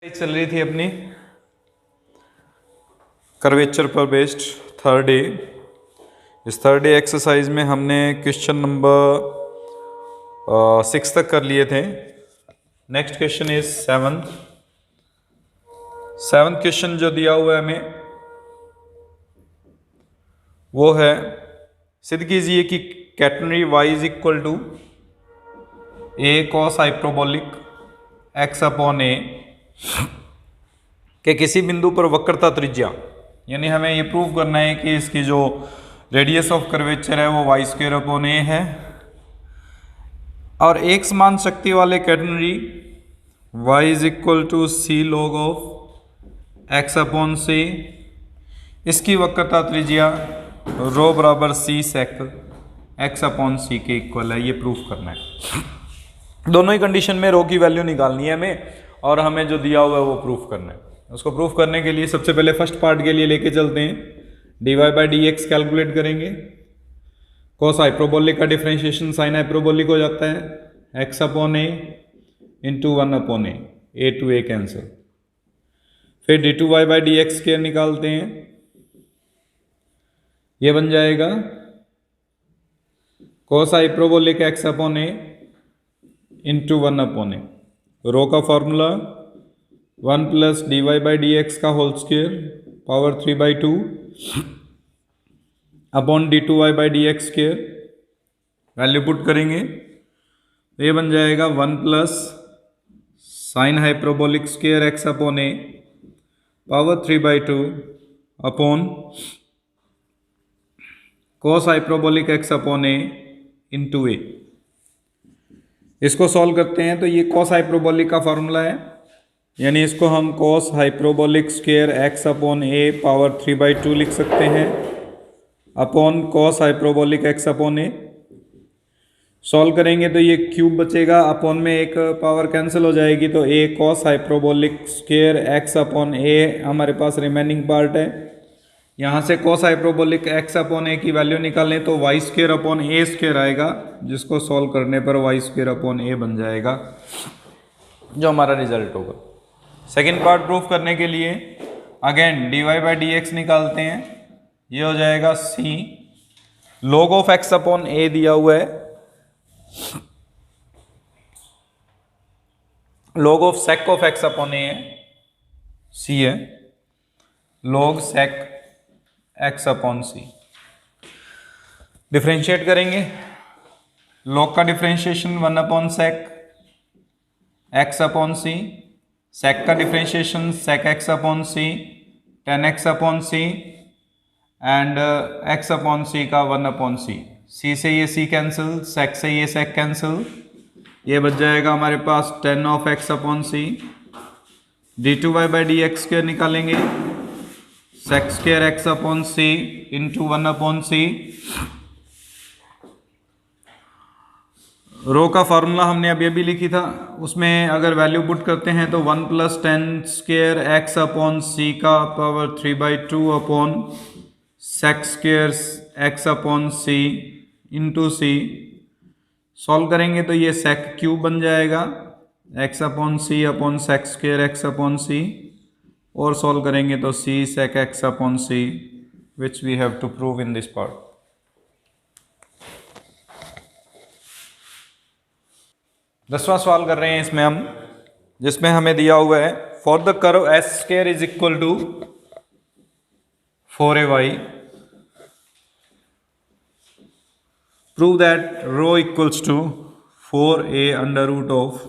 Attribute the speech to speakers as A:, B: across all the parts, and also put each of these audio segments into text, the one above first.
A: चल रही थी अपनी कर्वेचर पर बेस्ड थर्ड डे। इस थर्ड डे एक्सरसाइज में हमने क्वेश्चन नंबर 6 तक कर लिए थे। Next question is seventh question जो दिया हुआ है हमें वो है, सिद्ध कीजिए कि catenary y is equal to a cos hyperbolic x upon a के किसी बिंदु पर वक्रता त्रिज्या, यानी हमें ये प्रूव करना है कि इसकी जो रेडियस ऑफ कर्वेचर है वो वाई स्क्वायर अपॉन ए है, और एक समान शक्ति वाले catenary y is equal to C log of x upon C, इसकी वक्रता त्रिज्या रो बराबर सी सेक x अपॉन सी के इक्वल है। ये प्रूफ करना है। दोनों ही कंडीशन में रो की वैल्यू निकालनी है हमें, और हमें जो दिया हुआ है वो प्रूफ करना है। उसको प्रूफ करने के लिए सबसे पहले फर्स्ट पार्ट के लिए लेके चलते हैं। dy by D x calculate करेंगे। कॉस हाइपरबोलिक का डिफरेंशिएशन साइन हाइपरबोलिक हो जाता है x upon A into 1 upon A to A cancel. फिर d2y by D x square निकालते हैं, ये बन जाएगा cos hyperbolic x upon A into 1 upon A. Rho का formula 1 plus D Y by D X का whole square power 3/2 upon d2y by D x square. Value put करेंगे, ये बन जाएगा 1 plus sine hyperbolic square x upon A power 3/2 upon cos hyperbolic x upon A into A. इसको solve करते हैं तो ये कॉस हाइपरबोलिक का फॉर्मूला है, यानी इसको हम cos hyperbolic square x upon A power 3/2 लिख सकते हैं upon cos hyperbolic x upon A. Solve करेंगे तो ये क्यूब बचेगा, अपॉन में एक पावर कैंसिल हो जाएगी, तो a cos hyperbolic square x upon A हमारे पास रिमेनिंग पार्ट है। यहाँ से cos hyperbolic x upon A की वैल्यू निकालें तो Y square upon A square आएगा, जिसको सॉल्व करने पर वाई स्क्वायर अपॉन ए बन जाएगा, जो हमारा रिजल्ट होगा। सेकेंड पार्ट प्रूफ करने के लिए again dy by D X निकालते हैं, ये हो जाएगा c log of x upon A दिया हुआ है, log of sec of x upon A है, c है log sec x upon C. Differentiate करेंगे, log का differentiation 1 upon sec x upon C, sec का differentiation sec x upon C, tan x upon C, and x upon C का 1 upon सी। c से ये c cancel, sec से ये sec cancel, ये बच जाएगा हमारे पास tan of x upon c. d2y by D x square निकालेंगे, sec स्क्वायर x अपॉन सी इंटू 1 अपॉन सी। रो का फॉर्मूला हमने अभी अभी लिखी था, उसमें अगर वैल्यू पुट करते हैं तो 1 plus tan square x upon C का power 3/2 upon sec square x upon सी इंटू सी। सॉल्व करेंगे तो ये sec क्यूब बन जाएगा x upon C upon sec square x upon C, और सॉल्व करेंगे तो c sec x upon C, which we have to prove in this part. 10वां सवाल कर रहे हैं इसमें हम, जिसमें हमें दिया हुआ है for the curve s square is equal to 4ay prove that rho equals to 4a under root of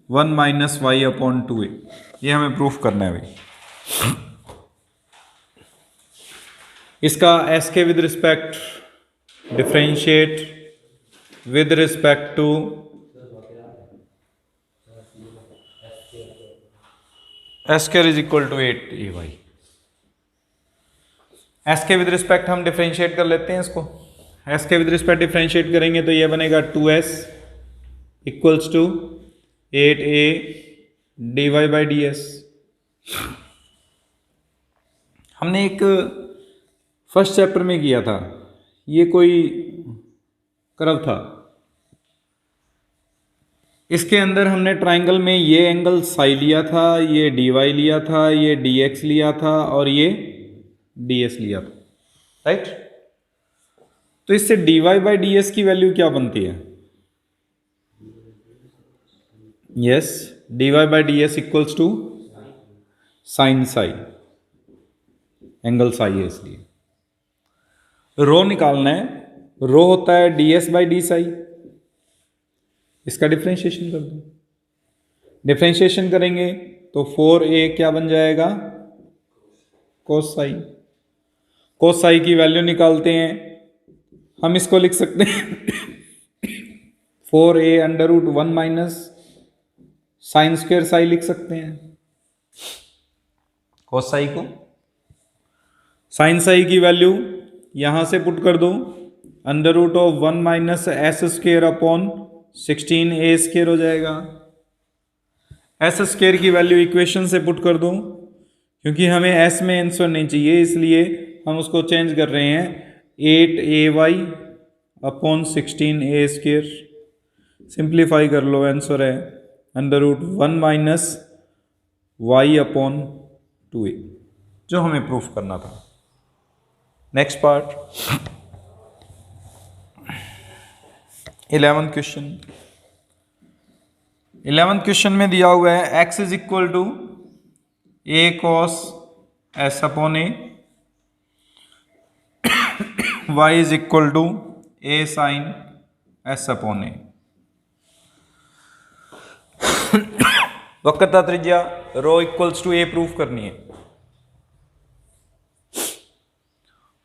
A: 1 minus y upon 2a। ये हमें प्रूफ करना है भाई। इसका एस के with respect differentiate with respect to s square is equal to 8a भाई। S के with respect हम डिफरेंशिएट कर लेते हैं इसको। एस के विद रिस्पेक्ट डिफरेंशिएट करेंगे तो ये बनेगा 2s equals to 8a dy by D s. हमने एक फर्स्ट चैप्टर में किया था, ये कोई कर्व था, इसके अंदर हमने ट्राइंगल में ये एंगल साई लिया था, ये डी वाई लिया था, ये डी एक्स लिया था और ये डी एस लिया था, राइट। तो इससे d Y by D S की वैल्यू क्या बनती है? Yes, d Y by D s equals to sine psi, angle psi है इसलिए। रो निकालना है, रो होता है d s by d psi, इसका डिफ्रेंशिएशन कर दो। डिफ्रेंशिएशन करेंगे तो 4a क्या बन जाएगा? कोस साई। कोस साई की वैल्यू निकालते हैं, हम इसको लिख सकते हैं 4a under root 1 minus sine square psi लिख सकते हैं। कोस साई को साइन साई की वैल्यू यहां से पुट कर दो, under root of 1 minus s square upon 16a square हो जाएगा। एस स्क्वायर की वैल्यू इक्वेशन से पुट कर दो, क्योंकि हमें एस में आंसर नहीं चाहिए इसलिए हम उसको चेंज कर रहे हैं 8ay upon 16a square. Simplify कर लो, आंसर है under root 1 minus y upon 2a, जो हमें प्रूफ करना था। Next part 11th question. 11th question में दिया हुआ है x is equal to a cos s upon a, y is equal to a sin s upon a। वक्रता त्रिज्या rho equals to a proof करनी है।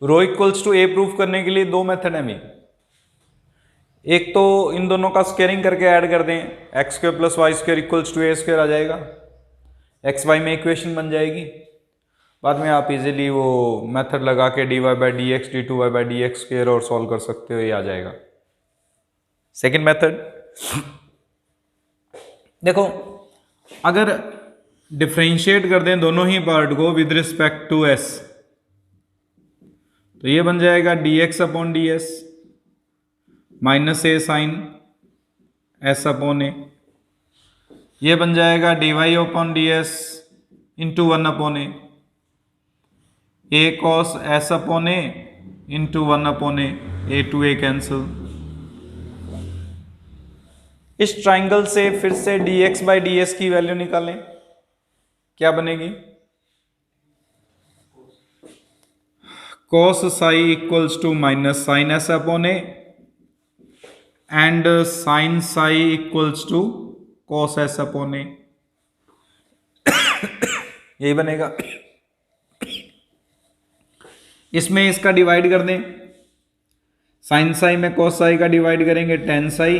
A: Rho equals to a proof करने के लिए दो मेथड है मेरी। एक तो इन दोनों का स्क्वायरिंग करके ऐड कर दें, X square plus Y square equals to A square आ जाएगा, एक्स वाई में इक्वेशन बन जाएगी। बाद में आप इजीली वो मेथड लगा के d Y by D x d two y by D x square और सॉल्व कर सकते हो, ये आ जाएगा। सेकेंड मेथड, देखो अगर डिफ्रेंशिएट कर दें दोनों ही पार्ट को विद रिस्पेक्ट टू एस, तो ये बन जाएगा D X upon D S minus A sine S upon A. ये बन जाएगा D Y upon D S into 1 upon A cos S upon A into 1 upon A to A cancel. इस triangle से फिर से D X by D S की value निकालें, क्या बनेगी? Cos psi equals to minus sign S upon A and sine psi equals to cos S upon A, यही बनेगा। इसमें इसका डिवाइड कर दें, साइन साई में कॉस साई का डिवाइड करेंगे टेन साई,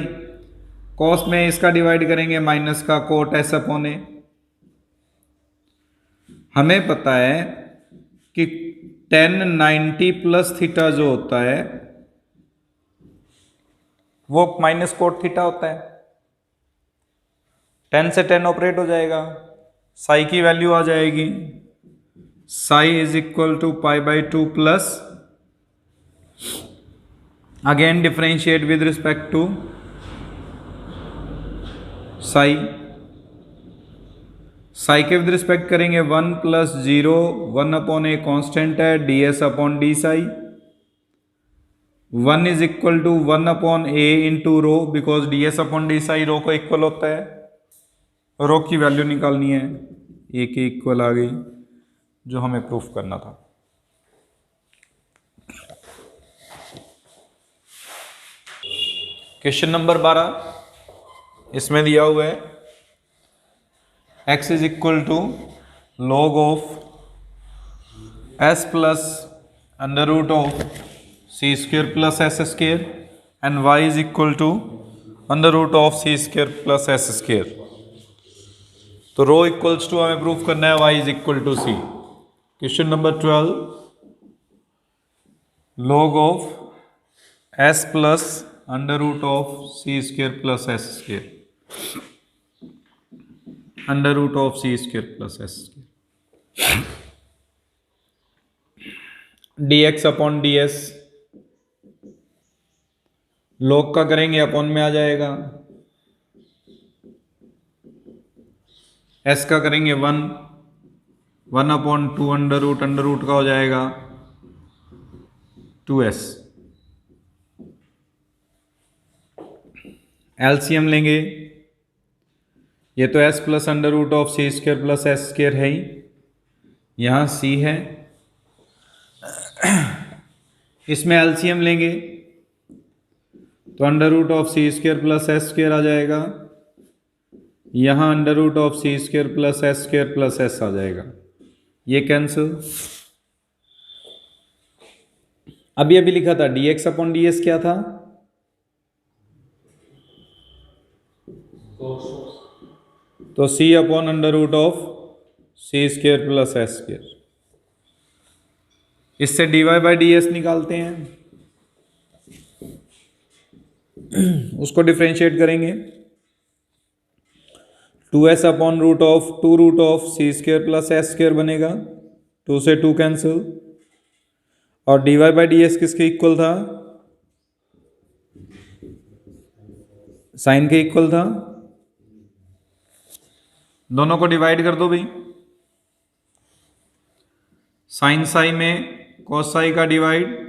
A: कॉस में इसका डिवाइड करेंगे माइनस का कोट एस अपॉन ए। हमें पता है कि टेन 90 प्लस थीटा जो होता है वो माइनस कोट थीटा होता है। 10 से 10 ऑपरेट हो जाएगा, साई की वैल्यू आ जाएगी psi is equal to pi by 2 plus, again differentiate with respect to psi. Psi के विद रिस्पेक्ट करेंगे 1 प्लस 0 1 अपॉन ए कॉन्स्टेंट है d s upon d psi. 1 is equal to 1 upon A into rho, because d s upon d psi rho को equal होता है। रो की value निकालनी है, ए के इक्वल आ गई, जो हमें प्रूफ करना था। क्वेश्चन नंबर 12, इसमें दिया हुआ है x is equal to log of s plus under root of c square plus s square and y is equal to under root of c square plus s square. तो rho equals to हमें proof करना है y is equal to c. Question number 12, log of s plus under root of c square plus s square, under root of c square plus s square, d X upon D S, log का करेंगे upon में आ जाएगा, S का करेंगे 1/2 under root का हो जाएगा 2s। LCM लेंगे, ये तो s plus under root of c square plus s square है ही, यहाँ c है, इसमें एलसीएम लेंगे तो under root of c square plus s square आ जाएगा, यहाँ under root of c square plus s आ जाएगा, ये कैंसिल। अभी अभी लिखा था dx अपॉन ds क्या था, तो c upon under root of c square plus s square. इससे dy बाई ds निकालते हैं, उसको डिफ्रेंशिएट करेंगे, 2s upon root of c square plus s square बनेगा, 2 से 2 कैंसिल, और dy बाई ds किसके इक्वल था, साइन के इक्वल था, दोनों को डिवाइड कर दो भाई, साइन साई में कॉस साई का डिवाइड,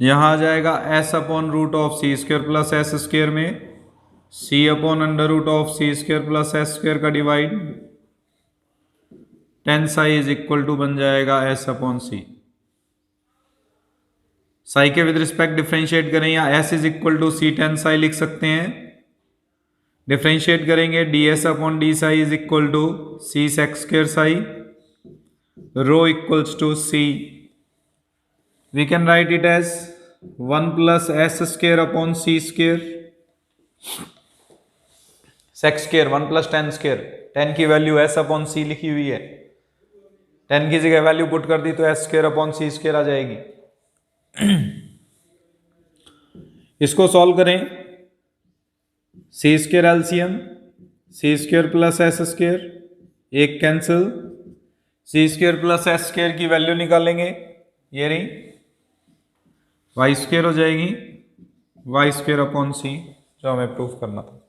A: यहां आ जाएगा s upon root of c square plus s square में c upon under root of c square plus s square का divide, then psi is equal to बन जाएगा s अपॉन सी। साई के विद रिस्पेक्ट डिफ्रेंशिएट करें या s is equal to c tan psi लिख सकते हैं, डिफ्रेंशिएट करेंगे ds upon d psi is equal to c sec square psi, rho equals to c, we can write it as 1 plus s square upon c square, sec square 1 plus tan square, tan की value s upon c लिखी हुई है, ten की जगह value put कर दी तो S square upon c square आ जाएगी। इसको सॉल्व करें, सी स्क्र एलसीएम सी स्क्र प्लस एस स्क्र, एक कैंसिल, सी स्क्र प्लस एस स्क्र की वैल्यू निकालेंगे, ये रही वाई स्क्र हो जाएगी, वाई स्क्र अपॉन सी, जो हमें प्रूफ करना था।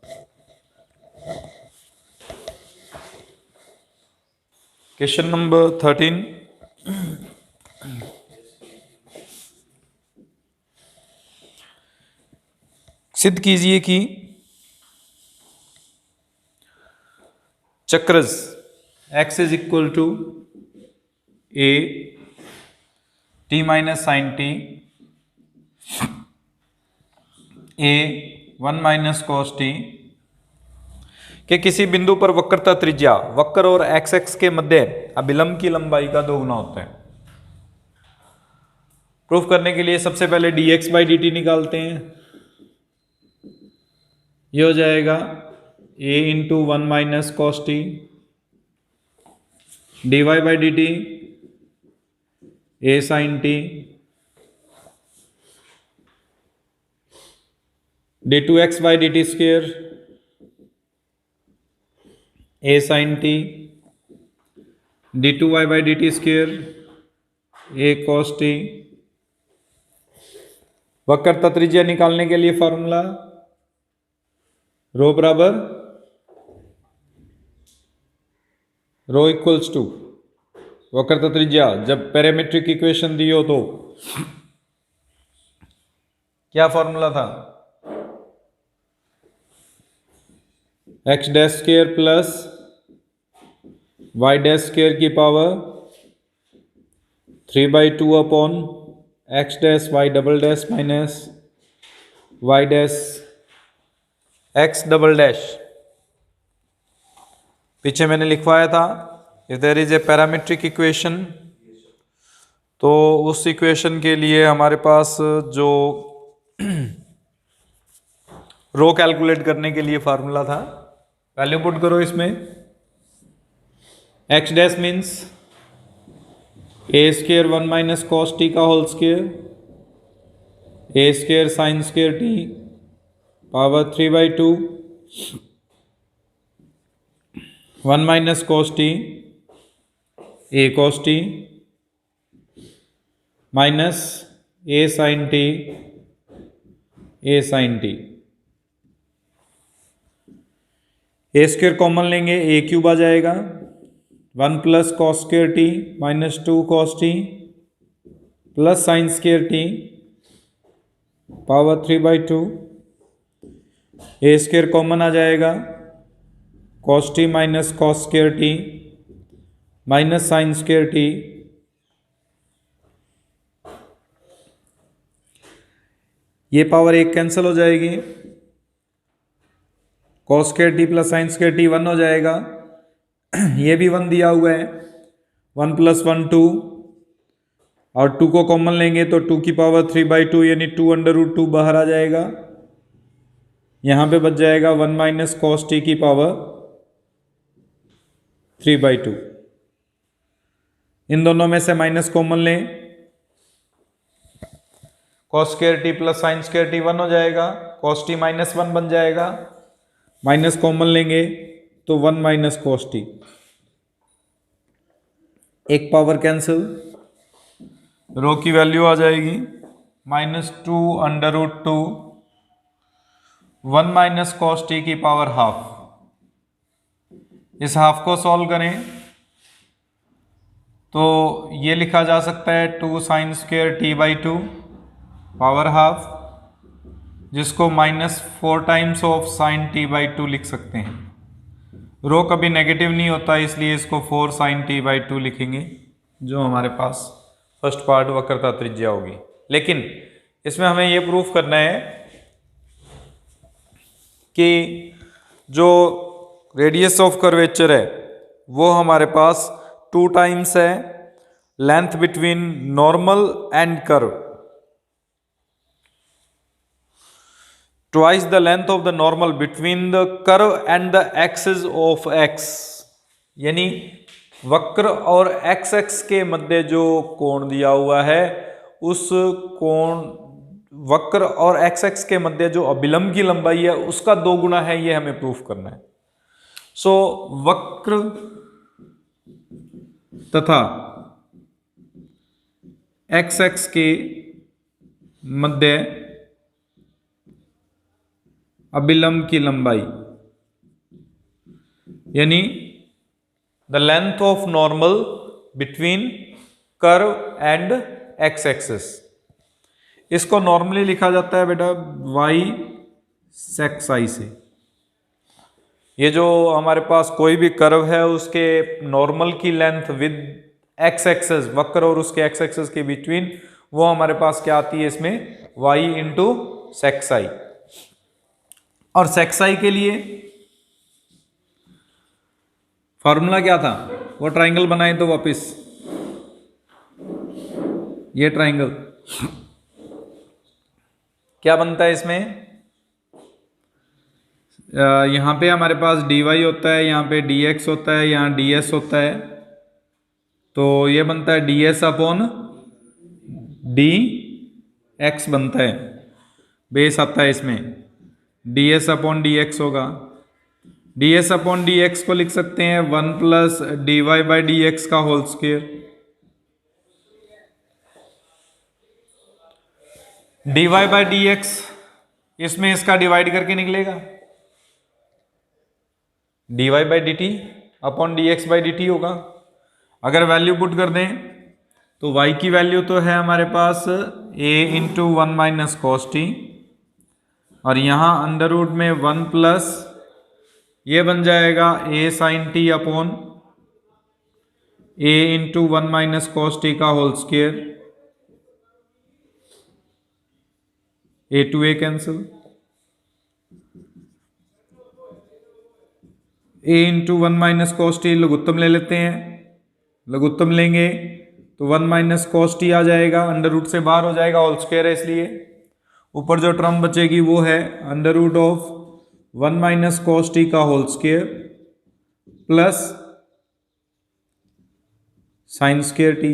A: क्वेश्चन नंबर 13, सिद्ध कीजिए कि चक्रज x is equal to a t minus sine t a 1 minus cos t के किसी बिंदु पर वक्रता त्रिज्या वक्र और x के मध्य अभिलंब की लंबाई का दोगुना होता है। प्रूफ करने के लिए सबसे पहले dx बाई डी टी निकालते हैं, ये हो जाएगा a into 1 minus cos t, d Y by d t a sine t, d two x by d t square a sine t, d two y by d t square a cos t. वक्रता त्रिज्या निकालने के लिए formula रो बराबर रो equals to वक्रता त्रिज्या, जब parametric equation दी हो तो क्या फॉर्मूला था, x dash square plus y dash square की power 3/2 upon x dash y double dash minus y dash x double dash. पीछे मैंने लिखवाया था if there is a parametric equation, तो उस इक्वेशन के लिए हमारे पास जो रो कैलकुलेट करने के लिए फार्मूला था, वैल्यू पुट करो इसमें, x dash means a square 1 minus cos t का whole square, a square sine square t power 3/2, 1 minus cos t a cos t minus A sine t a sine t. A square common लेंगे, a cube आ जाएगा, 1 plus cos square t minus 2 cos t plus sine square t power 3/2। A square common आ जाएगा, cos t minus cos square t minus sine square t, ये power 1 cancel हो जाएगी, cos square t plus sine square T 1 हो जाएगा, ये भी 1 दिया हुआ है, 1 प्लस 1 2 और 2 को कॉमन लेंगे तो 2 की पावर 3/2 यानी 2√2 बाहर आ जाएगा, यहां पे बच जाएगा 1 माइनस कॉस टी की पावर 3/2। इन दोनों में से माइनस कॉमन लें, cos square t plus sine square T 1 हो जाएगा, कॉस टी माइनस 1 बन जाएगा, माइनस कॉमन लेंगे तो 1 माइनस कॉस टी, एक पावर कैंसिल, रो की वैल्यू आ जाएगी -2√2 1 माइनस कॉस टी की पावर हाफ। इस हाफ को सॉल्व करें तो ये लिखा जा सकता है 2 sine square t/2 power half, जिसको -4 टाइम्स ऑफ साइन t/2 लिख सकते हैं। रो कभी नेगेटिव नहीं होता इसलिए इसको 4 साइन t/2 लिखेंगे, जो हमारे पास फर्स्ट पार्ट वक्रता त्रिज्या होगी। लेकिन इसमें हमें ये प्रूफ करना है कि जो रेडियस ऑफ कर्वेचर है वो हमारे पास 2 टाइम्स है length between normal and curve, twice the length of the normal between the curve and the axis of x, यानी वक्र और एक्स एक्स के मध्य जो कोण दिया हुआ है उस कोण वक्र और एक्स एक्स के मध्य जो अभिलंब की लंबाई है उसका 2 गुना है, ये हमें प्रूफ करना है। सो वक्र तथा एक्स एक्स के मध्य अभिलंब की लंबाई यानी the length of normal between curve and x axis, इसको नॉर्मली लिखा जाता है बेटा y सेक्स आई से। ये जो हमारे पास कोई भी कर्व है उसके नॉर्मल की लेंथ विद एक्स एक्सिस, वक्र और उसके एक्स एक्सिस के बिटवीन, वो हमारे पास क्या आती है इसमें y इंटू सेक्स आई। और सेक्स आई के लिए फॉर्मूला क्या था, वो ट्राइंगल बनाए तो वापस ये ट्राइंगल क्या बनता है इसमें, यहां पे हमारे पास dy होता है, यहां पे dx होता है, यहां ds होता है, तो ये बनता है ds अपॉन dx बनता है, बेस आता है इसमें ds अपॉन dx होगा। ds अपॉन dx को लिख सकते हैं 1 प्लस dy बाई dx का whole square. dy by dx इसमें इसका डिवाइड करके निकलेगा, dy by dt upon dx by dt होगा। अगर वैल्यू पुट कर दें तो y की वैल्यू तो है हमारे पास a into 1 minus cos T, और यहाँ अंडर रूट में 1 प्लस ये बन जाएगा a sine t upon a into 1 minus cos t का whole square, a to a cancel, a into 1 minus cos t लघुत्तम ले लेते हैं, लघुत्तम लेंगे तो 1 माइनस कॉस टी आ जाएगा, अंडर रूट से बाहर हो जाएगा, होल स्क्वायर है इसलिए। ऊपर जो टर्म बचेगी वो है under root of 1 minus cos t का whole square plus sine square t,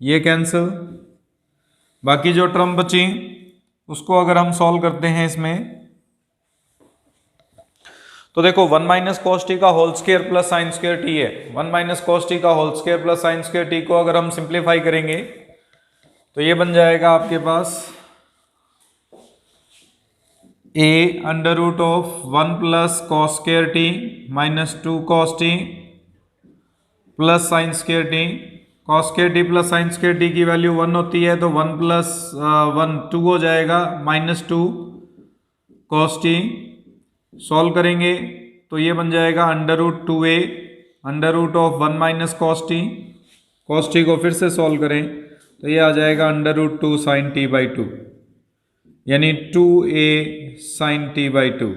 A: ये कैंसिल। बाकी जो टर्म बची उसको अगर हम सॉल्व करते हैं इसमें तो देखो 1 माइनस कॉस टी का whole square plus sine square t है, 1 माइनस कॉस टी का whole square plus sine square t को अगर हम सिंप्लीफाई करेंगे तो ये बन जाएगा आपके पास a under root of 1 plus cos square t minus 2 cos t plus sine square t. Cos square t plus sine square t की वैल्यू 1 होती है, तो 1 प्लस 1 2 हो जाएगा, माइनस 2 कॉस टी। सॉल्व करेंगे तो ये बन जाएगा under root 2a under root of 1 minus cos t. Cos t को फिर से सॉल्व करें तो ये आ जाएगा under root 2 sine t by 2, यानी 2a साइन टी बाई 2,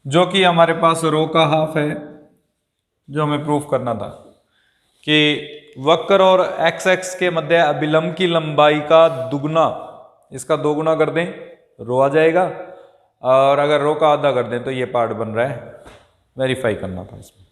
A: जो कि हमारे पास रो का हाफ है, जो हमें प्रूफ करना था कि वक्र और एक्स एक्स के मध्य अभिलंब की लंबाई का दुगना, इसका दोगुना कर दें रो आ जाएगा, और अगर रो का आधा कर दें तो ये पार्ट बन रहा है। वेरीफाई करना था इसमें।